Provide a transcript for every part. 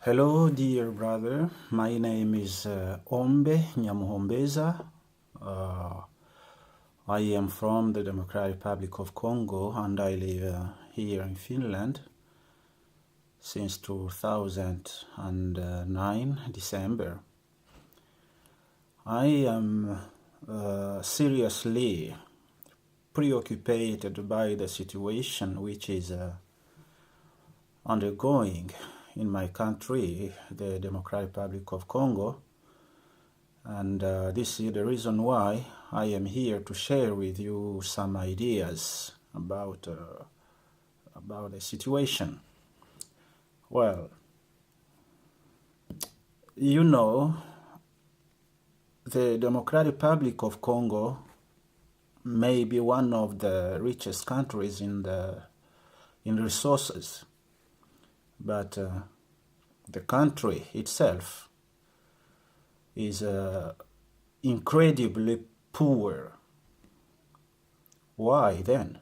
Hello, dear brother. My name is Ombe Nyamuhombeza. Uh, I am from the Democratic Republic of Congo and I live here in Finland since 2009, December. I am seriously preoccupied by the situation which is undergoing in my country, the Democratic Republic of Congo, and this is the reason why I am here to share with you some ideas about the situation. Well, you know, the Democratic Republic of Congo may be one of the richest countries in resources. But the country itself is incredibly poor. Why then?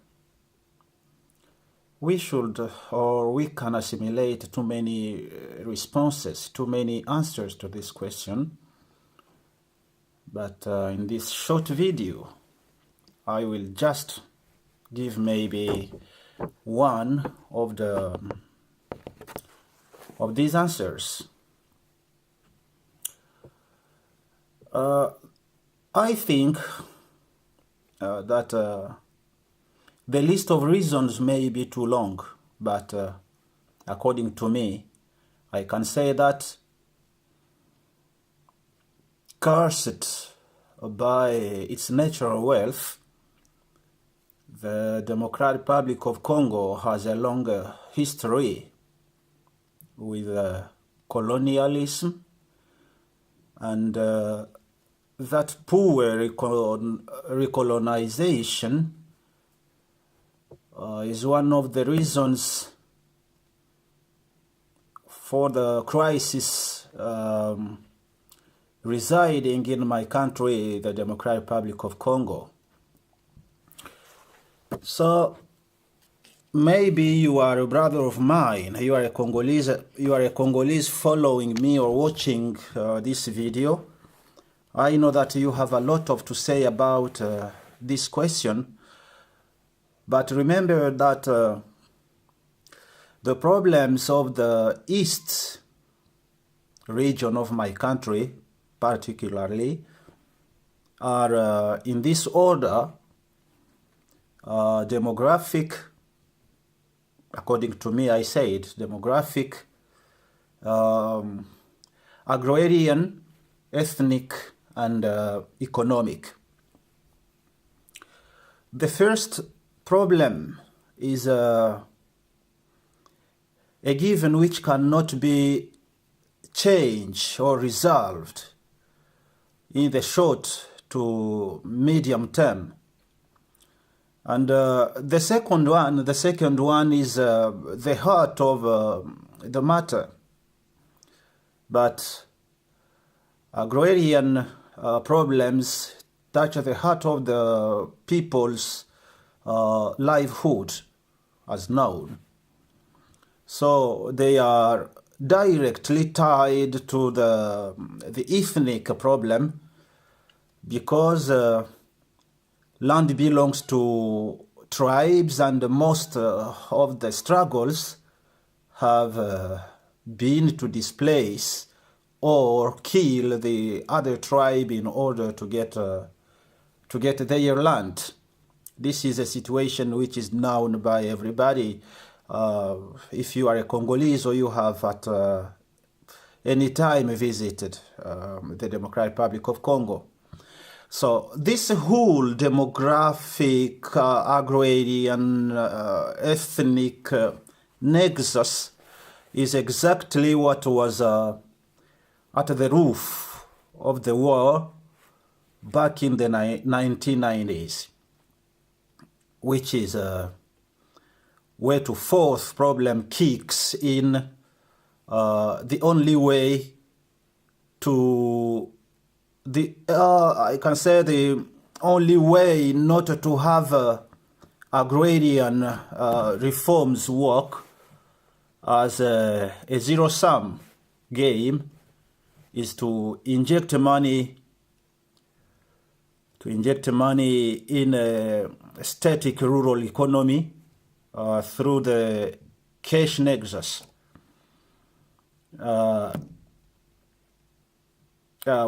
We should, or we can assimilate too many responses, too many answers to this question. But in this short video, I will just give maybe one of these answers. I think that the list of reasons may be too long, but according to me, I can say that cursed by its natural wealth, the Democratic Republic of Congo has a longer history with colonialism, and that poor recolonization is one of the reasons for the crisis residing in my country, the Democratic Republic of Congo. So maybe you are a brother of mine, you are a Congolese following me or watching this video. I know that you have a lot to say about this question, but remember that the problems of the east region of my country particularly are in this order: demographic, according to me, I said demographic, agrarian, ethnic, and economic. The first problem is a given which cannot be changed or resolved in the short to medium term. And the second one is the heart of the matter. But agrarian problems touch the heart of the people's livelihood as known. So they are directly tied to the ethnic problem, because land belongs to tribes, and most of the struggles have been to displace or kill the other tribe in order to get their land. This is a situation which is known by everybody. If you are a Congolese or you have at any time visited the Democratic Republic of Congo. So this whole demographic, agrarian, ethnic nexus is exactly what was at the roof of the war back in the 1990s, which is where the fourth problem kicks in. The only way to I can say the only way not to have agrarian reforms work as a zero-sum game is to inject money in a static rural economy through the cash nexus,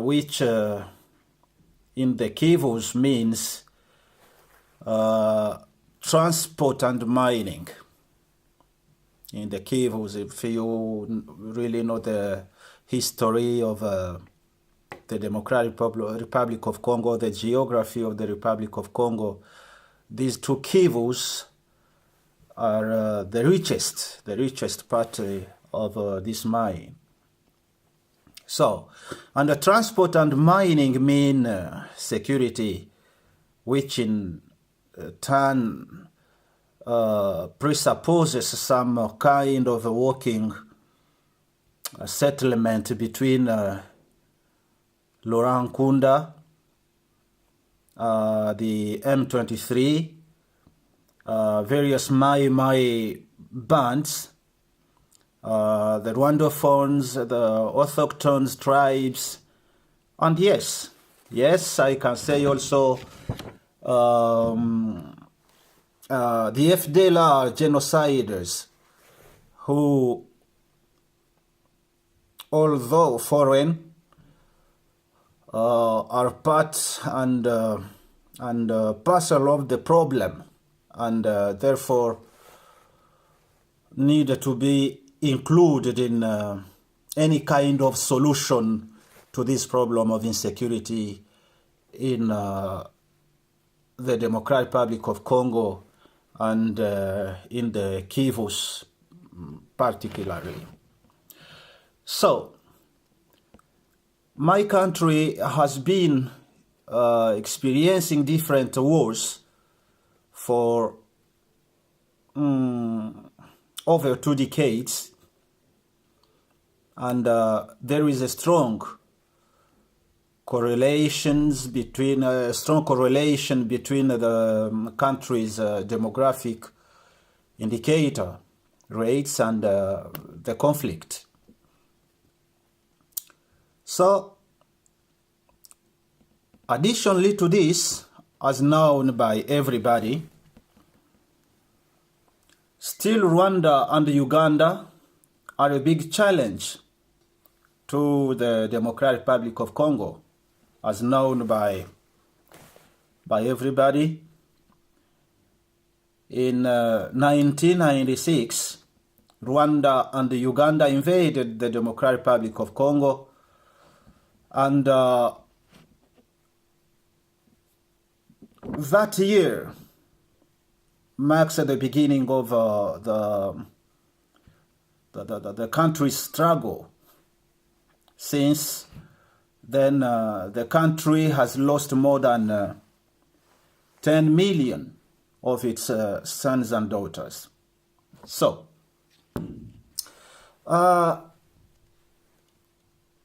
which in the Kivus means transport and mining. In the Kivus, if you really know the history of the Democratic Republic of Congo, the geography of the Republic of Congo, these two Kivus are the richest part of this mine. So, under transport and mining mean security, which in turn presupposes some kind of a working settlement between Laurent Nkunda, the M23, various Mai bands, the Rwandophones, the Autochthons tribes, and yes, I can say also the FDLR genociders, who, although foreign, are part and parcel of the problem, and therefore need to be included in any kind of solution to this problem of insecurity in the Democratic Republic of Congo and in the Kivus particularly. So, my country has been experiencing different wars for over 2 decades, and there is a strong correlation between the country's demographic indicator rates and the conflict. So, additionally to this, as known by everybody, still Rwanda and Uganda are a big challenge to the Democratic Republic of Congo, as known by everybody. In 1996, Rwanda and Uganda invaded the Democratic Republic of Congo, and that year marks the beginning of the country's struggle. Since then, the country has lost more than 10 million of its sons and daughters. So,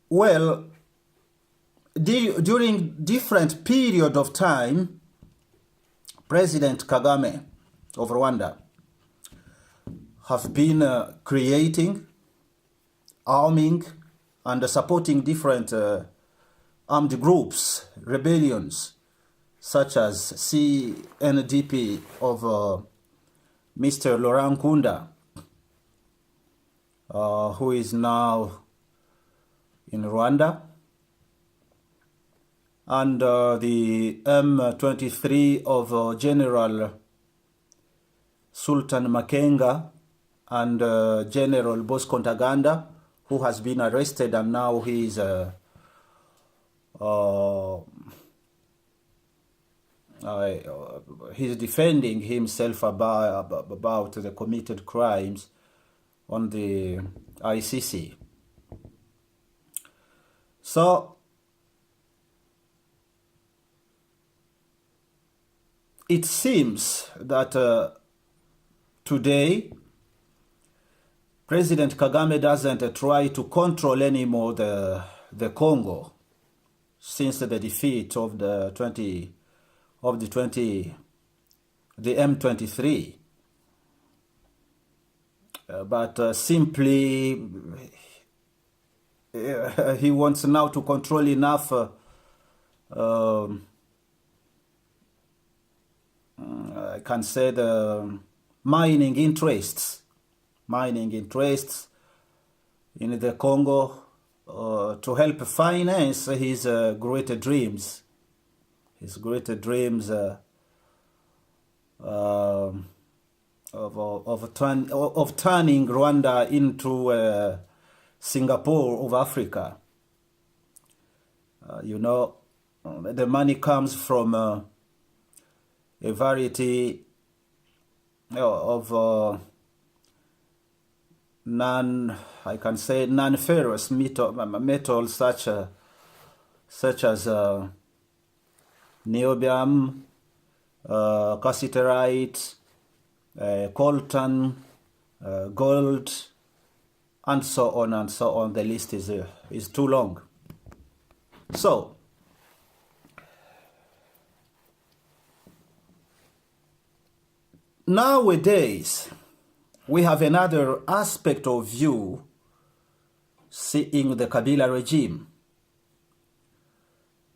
well, during different period of time, President Kagame of Rwanda have been creating, arming, and supporting different armed groups, rebellions, such as CNDP of Mr. Laurent Nkunda, who is now in Rwanda, and the M23 of General Sultan Makenga and General Bosco Ntaganda, who has been arrested, and now he is he's defending himself about the committed crimes on the ICC. So, it seems that today President Kagame doesn't try to control anymore the Congo since the defeat of the M23, but simply he wants now to control enough I can say the mining interests in the Congo to help finance his great dreams. His great dreams of turning Rwanda into Singapore of Africa. You know, the money comes from a variety of non-ferrous metals such as niobium, cassiterite, coltan, gold, and so on and so on. The list is too long. So nowadays we have another aspect of view seeing the Kabila regime.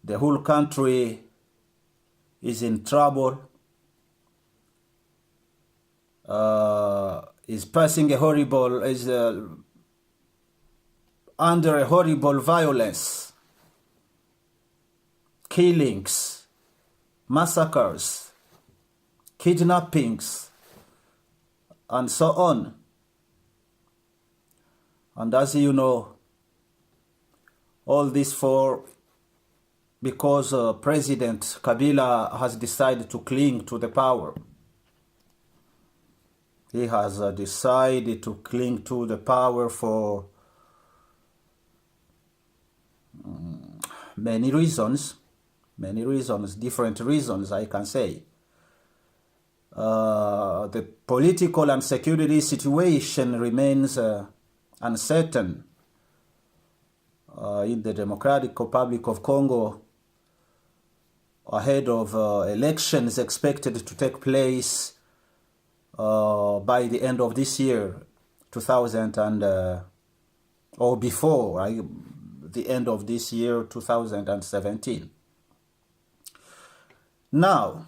The whole country is in trouble, is passing under a horrible violence, killings, massacres, kidnappings, and so on. And as you know, all this because President Kabila has decided to cling to the power. He has decided to cling to the power for many reasons, different reasons, I can say. The political and security situation remains uncertain in the Democratic Republic of Congo ahead of elections expected to take place by the end of this year, 2000 or before the end of this year, 2017. Now,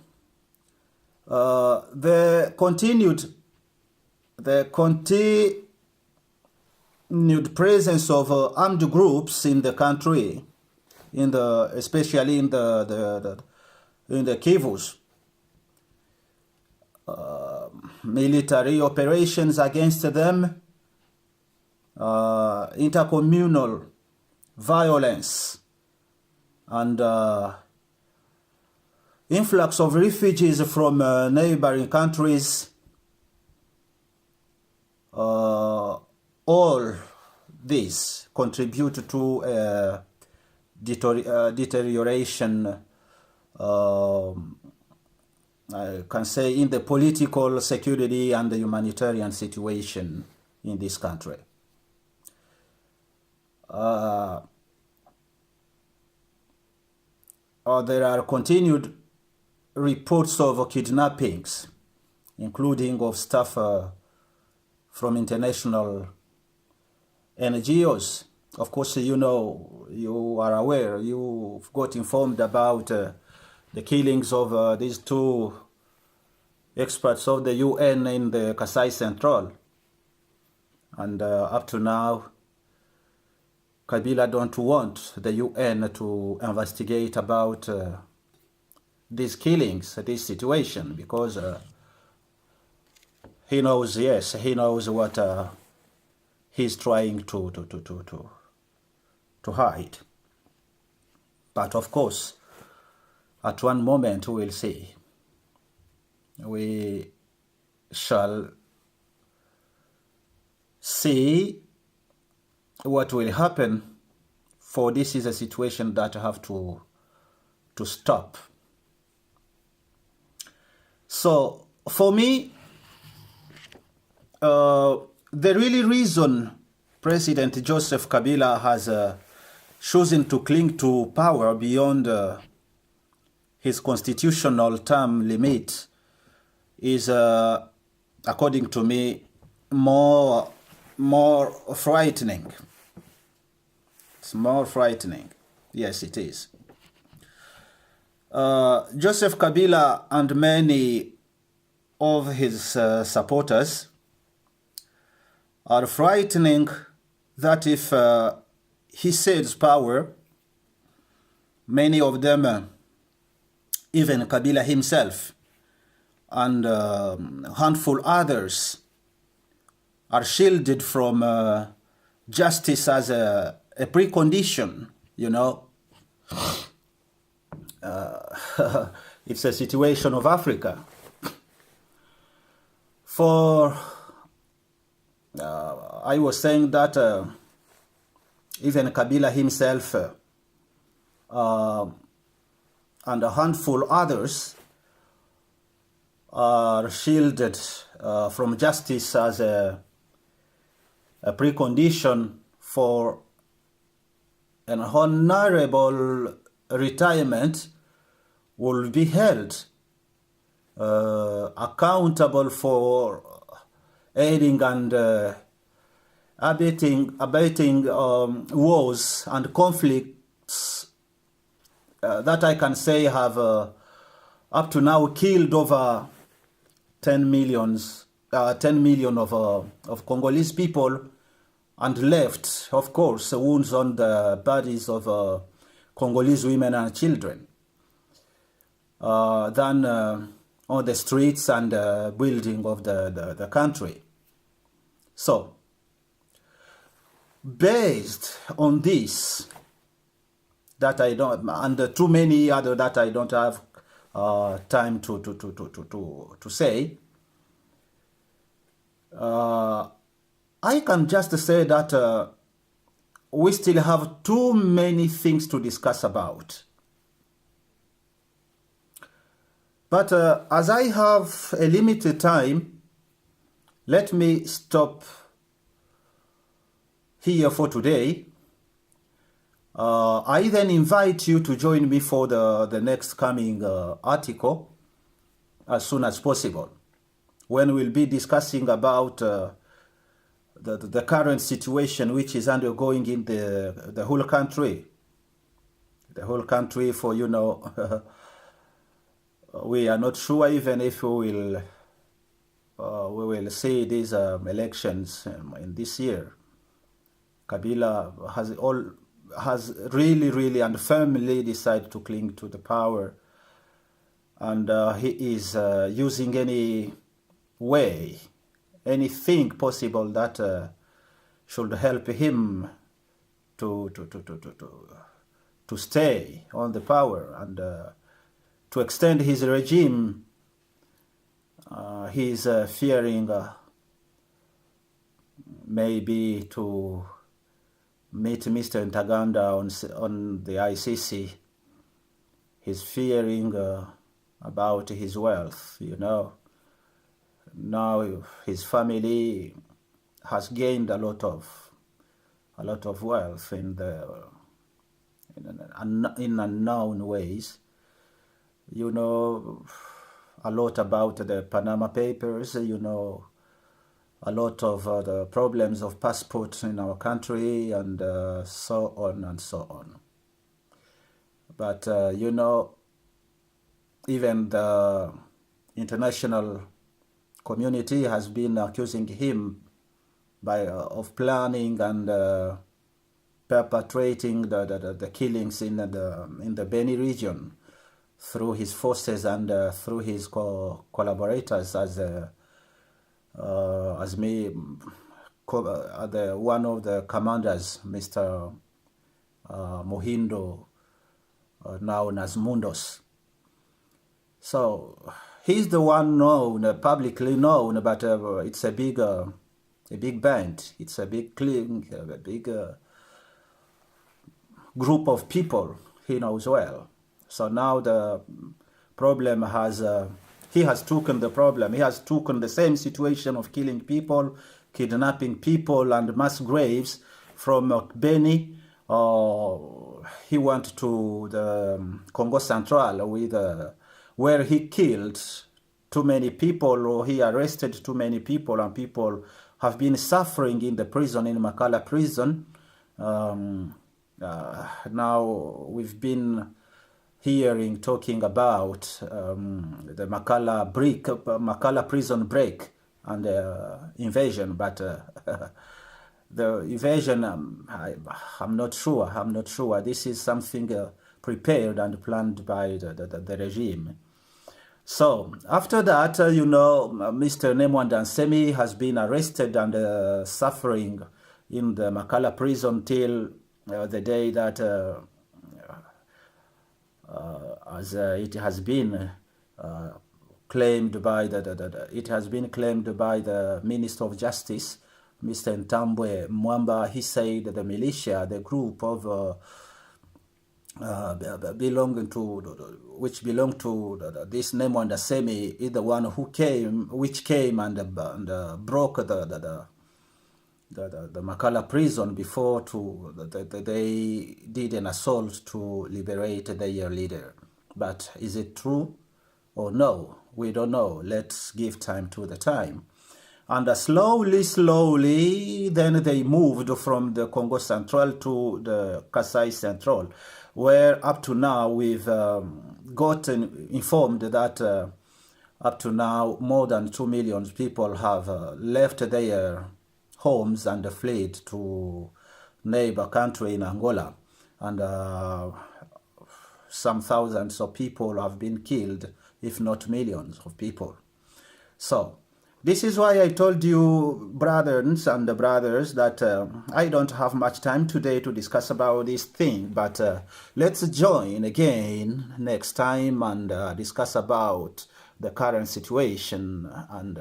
the continued presence of armed groups in the country, especially in the Kivus, military operations against them, intercommunal violence, and influx of refugees from neighboring countries, all this contribute to deterioration, I can say, in the political, security, and the humanitarian situation in this country. There are continued reports of kidnappings, including of staff from international NGOs. Of course, you know, you are aware, you've got informed about the killings of these two experts of the UN in the Kasai Central. And up to now, Kabila don't want the UN to investigate about these killings, this situation, because he knows what he's trying to hide. But of course, at one moment we will see. We shall see what will happen, for this is a situation that I have to stop. So for me, the really reason President Joseph Kabila has chosen to cling to power beyond his constitutional term limit is, according to me, more frightening. It's more frightening. Yes, it is. Joseph Kabila and many of his supporters are frightening that if he ceds power, many of them, even Kabila himself and a handful others, are shielded from justice as a precondition, you know. It's a situation of Africa. For I was saying that even Kabila himself and a handful others are shielded from justice as a precondition for an honorable retirement, will be held accountable for aiding and abating wars and conflicts that I can say have up to now killed over 10 million of Congolese people, and left, of course, wounds on the bodies of Congolese women and children, than on the streets and building of the country. So, based on this, that I don't, and too many other that I don't have time to say, I can just say that we still have too many things to discuss about. But as I have a limited time, let me stop here for today. I then invite you to join me for the next coming article as soon as possible, when we'll be discussing about the current situation which is undergoing in the whole country. The whole country, for, you know, we are not sure even if we will see these elections in this year. Kabila has really and firmly decided to cling to the power, and he is using any way, anything possible that should help him to stay on the power and to extend his regime. He is fearing maybe to meet Mr. Ntaganda on the ICC. He's fearing about his wealth, you know. Now his family has gained a lot of wealth in unknown ways. You know a lot about the Panama Papers, you know a lot of the problems of passports in our country, and so on and so on. But you know, even the international community has been accusing him of planning and perpetrating the killings in the Beni region through his forces and through his collaborators, as one of the commanders, Mr. Mohindo, known as Mundos. So he's the one known, publicly known, but it's a big band. It's a big cling, a big group of people he knows well. So now the problem he has taken the problem. He has taken the same situation of killing people, kidnapping people, and mass graves from Beni. He went to the Congo Central where he killed too many people, or he arrested too many people, and people have been suffering in the prison, in Makala prison, Now we've been hearing talking about the Makala prison break and invasion, but the invasion, I'm not sure. I'm not sure. This is something prepared and planned by the regime. So after that, you know, Mr. Nemwanda Nsemi has been arrested and suffering in the Makala prison till the day that, as it has been claimed by it has been claimed by the Minister of Justice, Mr. Ntambwe Mwamba. He said that the militia, the group of belong to this Nemwanda Nsemi, is the one who came and broke the Makala prison before they did an assault to liberate their leader. But is it true or no? We don't know. Let's give time to the time. And slowly, then they moved from the Congo Central to the Kasai Central, where up to now we've gotten informed that up to now more than 2 million people have left their homes and fled to neighbor country in Angola. And some thousands of people have been killed, if not millions of people. So this is why I told you, brothers and brothers, that I don't have much time today to discuss about this thing, but let's join again next time and discuss about the current situation, and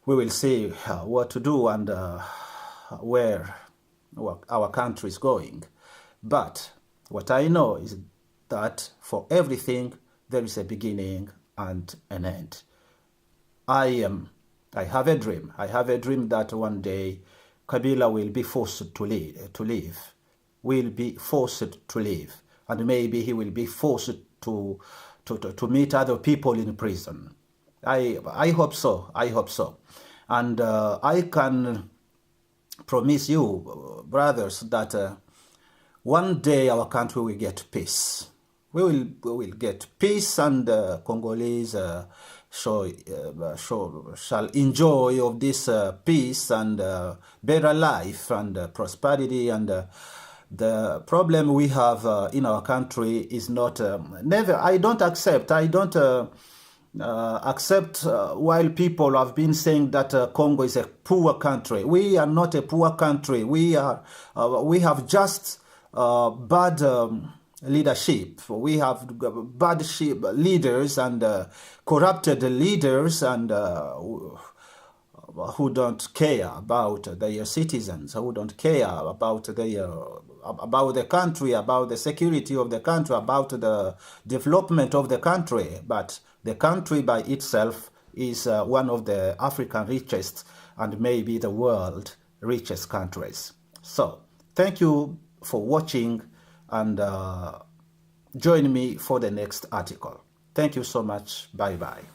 we will see what to do and where our country is going. But what I know is that for everything there is a beginning and an end. I have a dream. I have a dream that one day Kabila will be forced to leave. Will be forced to leave, and maybe he will be forced to meet other people in prison. I hope so. I hope so, and I can promise you, brothers, that one day our country will get peace. We will get peace, and Congolese shall enjoy of this peace and better life and prosperity. And the problem we have in our country is not I don't accept while people have been saying that Congo is a poor country. We are not a poor country. We have just bad leadership. We have bad leaders and corrupted leaders, and who don't care about their citizens, who don't care about the country, about the security of the country, about the development of the country. But the country by itself is one of the African richest and maybe the world richest countries. So thank you for watching, and join me for the next article. Thank you so much. Bye-bye.